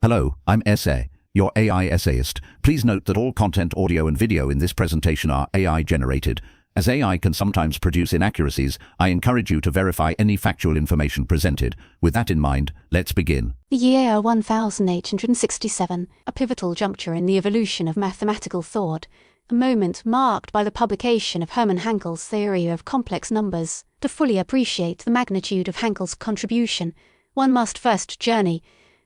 Hello, I'm Essay, your AI essayist. Please note that all content, audio and video in this presentation are AI generated. As AI can sometimes produce inaccuracies, I encourage you to verify any factual information presented. With that in mind, let's begin. The year 1867, a pivotal juncture in the evolution of mathematical thought, a moment marked by the publication of Hermann Hankel's theory of complex numbers. To fully appreciate the magnitude of Hankel's contribution, one must first journey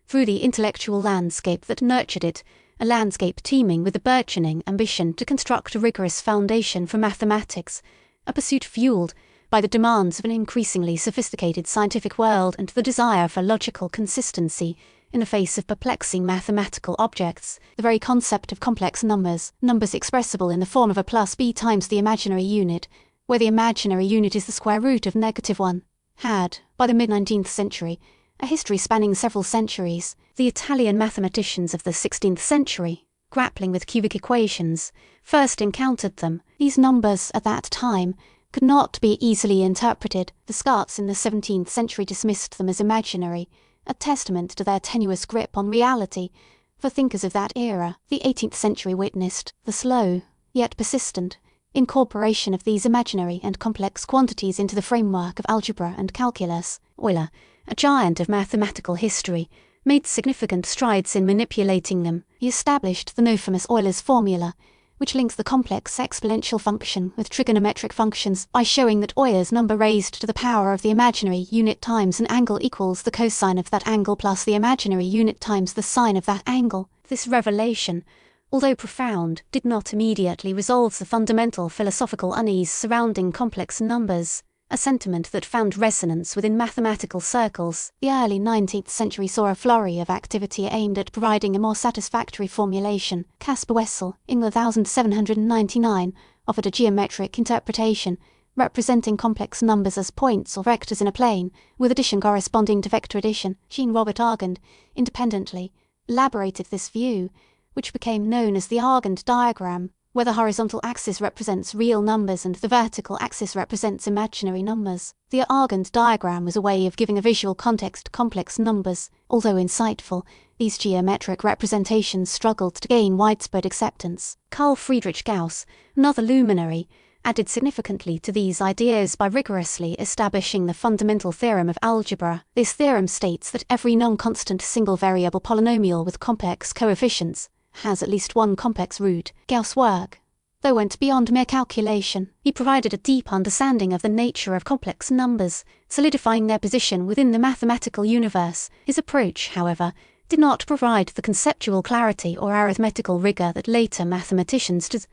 through the intellectual landscape that nurtured it, a landscape teeming with the burgeoning ambition to construct a rigorous foundation for mathematics, a pursuit fueled by the demands of an increasingly sophisticated scientific world and the desire for logical consistency in the face of perplexing mathematical objects. The very concept of complex numbers, numbers expressible in the form of a plus b times the imaginary unit, where the imaginary unit is the square root of -1, had, by the mid-19th century, a history spanning several centuries. The Italian mathematicians of the 16th century, grappling with cubic equations, first encountered them. These numbers, at that time, could not be easily interpreted. The Scots in the 17th century dismissed them as imaginary, a testament to their tenuous grip on reality. For thinkers of that era, the 18th century witnessed the slow, yet persistent, incorporation of these imaginary and complex quantities into the framework of algebra and calculus. Euler, a giant of mathematical history, made significant strides in manipulating them. He established the infamous Euler's formula, which links the complex exponential function with trigonometric functions by showing that Euler's number raised to the power of the imaginary unit times an angle equals the cosine of that angle plus the imaginary unit times the sine of that angle. This revelation, although profound, did not immediately resolve the fundamental philosophical unease surrounding complex numbers, a sentiment that found resonance within mathematical circles. The early 19th century saw a flurry of activity aimed at providing a more satisfactory formulation. Caspar Wessel, in 1799, offered a geometric interpretation, representing complex numbers as points or vectors in a plane, with addition corresponding to vector addition. Jean-Robert Argand, independently, elaborated this view, which became known as the Argand diagram, where the horizontal axis represents real numbers and the vertical axis represents imaginary numbers. The Argand diagram was a way of giving a visual context to complex numbers. Although insightful, these geometric representations struggled to gain widespread acceptance. Carl Friedrich Gauss, another luminary, added significantly to these ideas by rigorously establishing the fundamental theorem of algebra. This theorem states that every non-constant single-variable polynomial with complex coefficients has at least one complex root. Gauss' work, though, went beyond mere calculation. He provided a deep understanding of the nature of complex numbers, solidifying their position within the mathematical universe. His approach, however, did not provide the conceptual clarity or arithmetical rigor that later mathematicians did.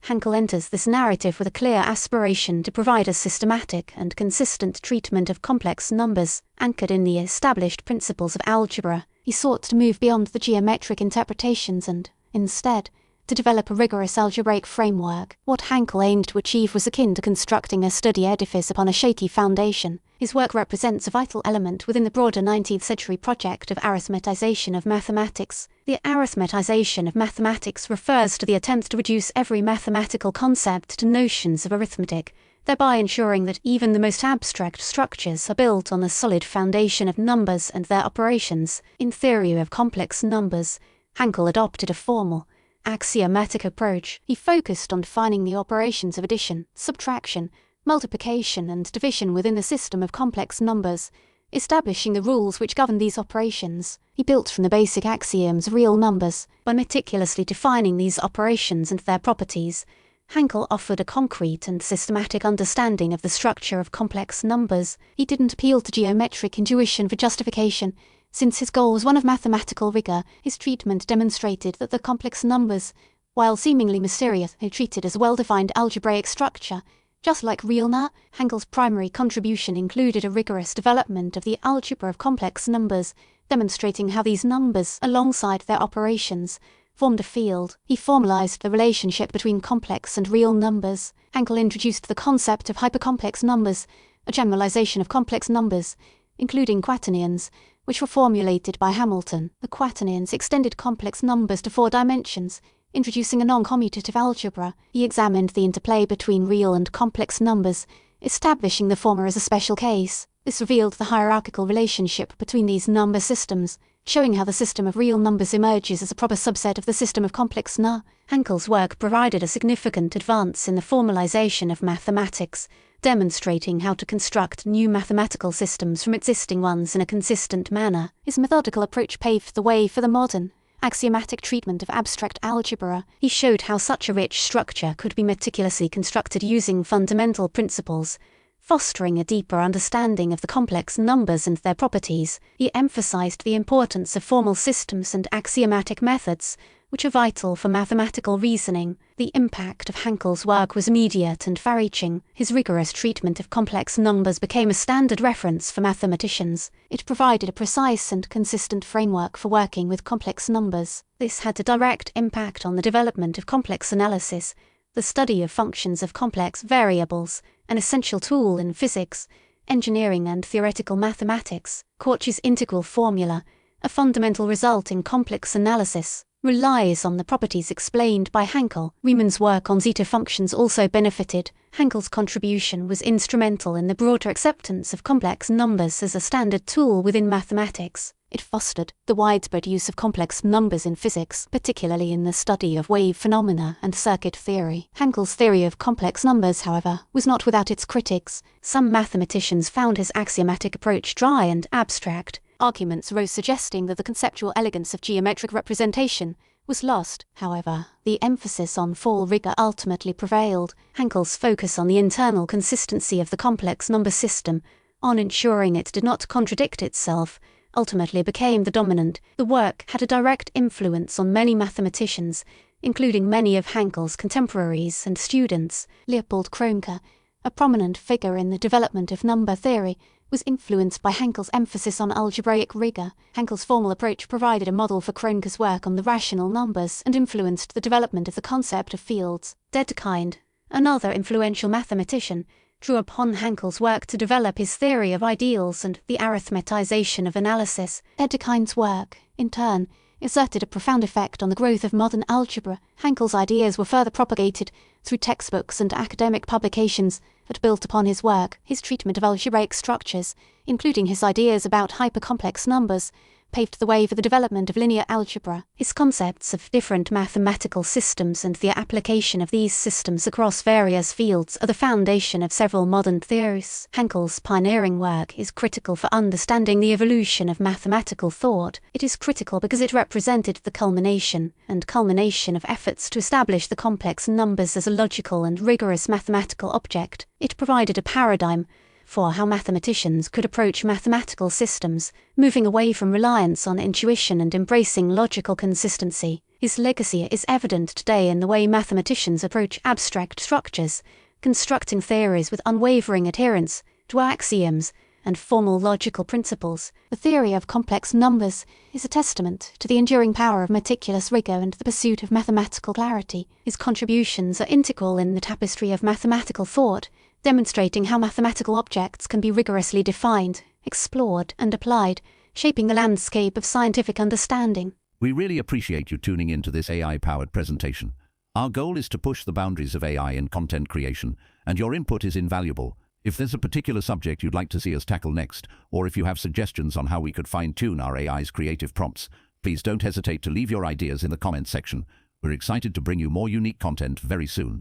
Hankel enters this narrative with a clear aspiration to provide a systematic and consistent treatment of complex numbers, anchored in the established principles of algebra. He sought to move beyond the geometric interpretations and, instead, to develop a rigorous algebraic framework. What Hankel aimed to achieve was akin to constructing a sturdy edifice upon a shaky foundation. His work represents a vital element within the broader 19th century project of arithmetization of mathematics. The arithmetization of mathematics refers to the attempt to reduce every mathematical concept to notions of arithmetic, thereby ensuring that even the most abstract structures are built on the solid foundation of numbers and their operations. In theory of complex numbers, Hankel adopted a formal, axiomatic approach. He focused on defining the operations of addition, subtraction, multiplication and division within the system of complex numbers, establishing the rules which govern these operations. He built from the basic axioms of real numbers. By meticulously defining these operations and their properties, Hankel offered a concrete and systematic understanding of the structure of complex numbers. He didn't appeal to geometric intuition for justification. Since his goal was one of mathematical rigor, his treatment demonstrated that the complex numbers, while seemingly mysterious, are treated as a well-defined algebraic structure. Just like real numbers, Hankel's primary contribution included a rigorous development of the algebra of complex numbers, demonstrating how these numbers, alongside their operations, formed a field. He formalized the relationship between complex and real numbers. Hankel introduced the concept of hypercomplex numbers, a generalization of complex numbers, including quaternions, which were formulated by Hamilton. The quaternions extended complex numbers to 4 dimensions, introducing a non-commutative algebra. He examined the interplay between real and complex numbers, establishing the former as a special case. This revealed the hierarchical relationship between these number systems, showing how the system of real numbers emerges as a proper subset of the system of complex NA. Hankel's work provided a significant advance in the formalization of mathematics, demonstrating how to construct new mathematical systems from existing ones in a consistent manner. His methodical approach paved the way for the modern, axiomatic treatment of abstract algebra. He showed how such a rich structure could be meticulously constructed using fundamental principles, fostering a deeper understanding of the complex numbers and their properties. He emphasized the importance of formal systems and axiomatic methods, which are vital for mathematical reasoning. The impact of Hankel's work was immediate and far-reaching. His rigorous treatment of complex numbers became a standard reference for mathematicians. It provided a precise and consistent framework for working with complex numbers. This had a direct impact on the development of complex analysis, the study of functions of complex variables, an essential tool in physics, engineering and theoretical mathematics. Cauchy's integral formula, a fundamental result in complex analysis, relies on the properties explained by Hankel. Riemann's work on zeta functions also benefited. Hankel's contribution was instrumental in the broader acceptance of complex numbers as a standard tool within mathematics. It fostered the widespread use of complex numbers in physics, particularly in the study of wave phenomena and circuit theory. Hankel's theory of complex numbers, however, was not without its critics. Some mathematicians found his axiomatic approach dry and abstract. Arguments arose suggesting that the conceptual elegance of geometric representation was lost. However, the emphasis on full rigor ultimately prevailed. Hankel's focus on the internal consistency of the complex number system, on ensuring it did not contradict itself, ultimately became the dominant. The work had a direct influence on many mathematicians, including many of Hankel's contemporaries and students. Leopold Kronecker, a prominent figure in the development of number theory, was influenced by Hankel's emphasis on algebraic rigor. Hankel's formal approach provided a model for Kronecker's work on the rational numbers and influenced the development of the concept of fields. Dedekind, another influential mathematician, drew upon Hankel's work to develop his theory of ideals and the arithmetization of analysis. Dedekind's work, in turn, exerted a profound effect on the growth of modern algebra. Hankel's ideas were further propagated through textbooks and academic publications that built upon his work. His treatment of algebraic structures, including his ideas about hypercomplex numbers, paved the way for the development of linear algebra. His concepts of different mathematical systems and the application of these systems across various fields are the foundation of several modern theories. Hankel's pioneering work is critical for understanding the evolution of mathematical thought. It is critical because it represented the culmination of efforts to establish the complex numbers as a logical and rigorous mathematical object. It provided a paradigm for how mathematicians could approach mathematical systems, moving away from reliance on intuition and embracing logical consistency. His legacy is evident today in the way mathematicians approach abstract structures, constructing theories with unwavering adherence to axioms and formal logical principles. The theory of complex numbers is a testament to the enduring power of meticulous rigor and the pursuit of mathematical clarity. His contributions are integral in the tapestry of mathematical thought, demonstrating how mathematical objects can be rigorously defined, explored, and applied, shaping the landscape of scientific understanding. We really appreciate you tuning into this AI-powered presentation. Our goal is to push the boundaries of AI in content creation, and your input is invaluable. If there's a particular subject you'd like to see us tackle next, or if you have suggestions on how we could fine-tune our AI's creative prompts, please don't hesitate to leave your ideas in the comments section. We're excited to bring you more unique content very soon.